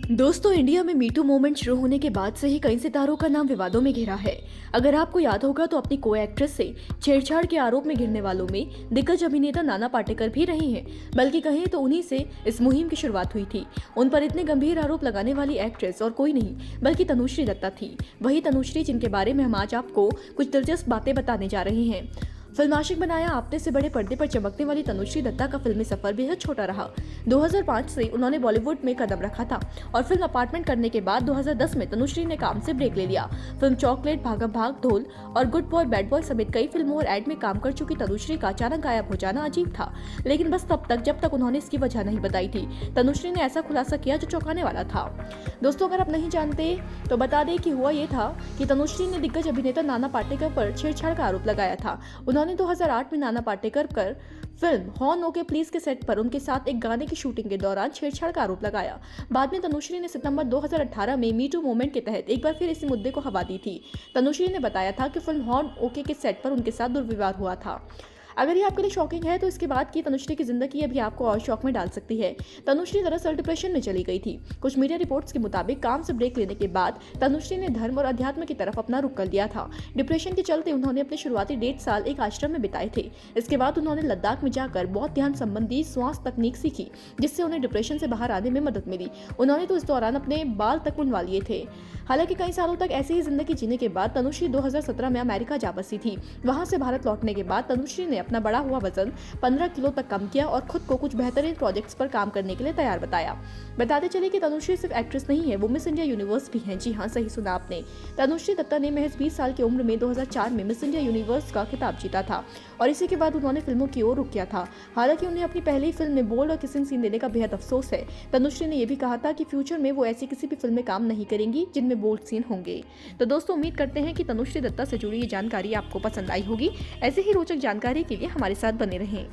दोस्तों, इंडिया में me too movement शुरू होने के बाद से ही कई सितारों का नाम विवादों में घिरा है। अगर आपको याद होगा तो अपनी को एक्ट्रेस से छेड़छाड़ के आरोप में घिरने वालों में दिग्गज अभिनेता नाना पाटेकर भी रहे हैं। बल्कि कहें तो उन्हीं से इस मुहिम की शुरुआत हुई थी। उन पर इतने गंभीर आरोप लगाने वाली एक्ट्रेस और कोई नहीं बल्कि तनुश्री दत्ता थी। वही तनुश्री जिनके बारे में हम आज आपको कुछ दिलचस्प बातें बताने जा रहे हैं। फिल्म आशिक बनाया आपने से बड़े पर्दे पर चमकने वाली तनुश्री दत्ता का फिल्मी सफर बेहद छोटा रहा। 2005 से उन्होंने बॉलीवुड में कदम रखा था और फिल्म अपार्टमेंट करने के बाद 2010 में तनुश्री ने काम से ब्रेक ले लिया। फिल्म चॉकलेट, भागम भाग, ढोल और गुड बॉय बैड बॉय समेत कई फिल्मों और एड में काम कर चुकी तनुश्री का अचानक गायब हो जाना अजीब था, लेकिन बस तब तक जब तक उन्होंने इसकी वजह नहीं बताई थी। तनुश्री ने ऐसा खुलासा किया जो चौंकाने वाला था। दोस्तों, अगर आप नहीं जानते तो बता दें कि हुआ ये था कि तनुश्री ने दिग्गज अभिनेता नाना पाटेकर पर छेड़छाड़ का आरोप लगाया था। उन्होंने 2008 में नाना पाटेकर पर फिल्म हॉर्न ओके प्लीज के सेट पर उनके साथ एक गाने की शूटिंग के दौरान छेड़छाड़ का आरोप लगाया। बाद में तनुश्री ने सितंबर 2018 में मीटू मूवमेंट के तहत एक बार फिर इसी मुद्दे को हवा दी थी। तनुश्री ने बताया था कि फिल्म हॉर्न ओके के सेट पर उनके साथ दुर्व्यवहार हुआ था। अगर ये आपके लिए शॉकिंग है तो इसके बाद की तनुश्री की जिंदगी अभी आपको और शॉक में डाल सकती है। तनुश्री दरअसल डिप्रेशन में चली गई थी। कुछ मीडिया रिपोर्ट्स के मुताबिक काम से ब्रेक लेने के बाद तनुश्री ने धर्म और अध्यात्म की तरफ अपना रुख कर दिया था। डिप्रेशन के चलते उन्होंने अपने शुरुआती 1.5 साल एक आश्रम में बिताए थे। इसके बाद उन्होंने लद्दाख में जाकर बहुत ध्यान संबंधी श्वास तकनीक सीखी, जिससे उन्हें डिप्रेशन से बाहर आने में मदद मिली। उन्होंने तो इस दौरान अपने बाल तक मुंडवा लिए थे। हालांकि कई सालों तक ऐसी ही जिंदगी जीने के बाद तनुश्री 2017 में अमेरिका जा बसी थी। वहां से भारत लौटने के बाद तनुश्री ने अपना बढ़ा हुआ वजन 15 किलो तक कम किया और खुद को कुछ बेहतरीन प्रोजेक्ट्स पर काम करने के लिए तैयार बताया। बताते चले कि तनुश्री सिर्फ एक्ट्रेस नहीं है, वो मिस इंडिया यूनिवर्स भी हैं। जी हाँ, सही सुना आपने। तनुश्री दत्ता ने महज 20 साल की उम्र में 2004 में मिस इंडिया यूनिवर्स का खिताब जीता था और इसी के बाद उन्होंने फिल्मों की ओर रुख किया था। हालांकि उन्हें अपनी पहली फिल्म में बोल्ड और किसिंग सीन देने का बेहद अफसोस है। तनुश्री ने यह भी कहा था कि फ्यूचर में वो ऐसी किसी भी फिल्म में काम नहीं करेंगी जिनमें बोल्ड सीन होंगे। तो दोस्तों, उम्मीद करते हैं कि तनुश्री दत्ता से जुड़ी ये जानकारी आपको पसंद आई होगी। ऐसे ही रोचक जानकारी के लिए हमारे साथ बने रहें।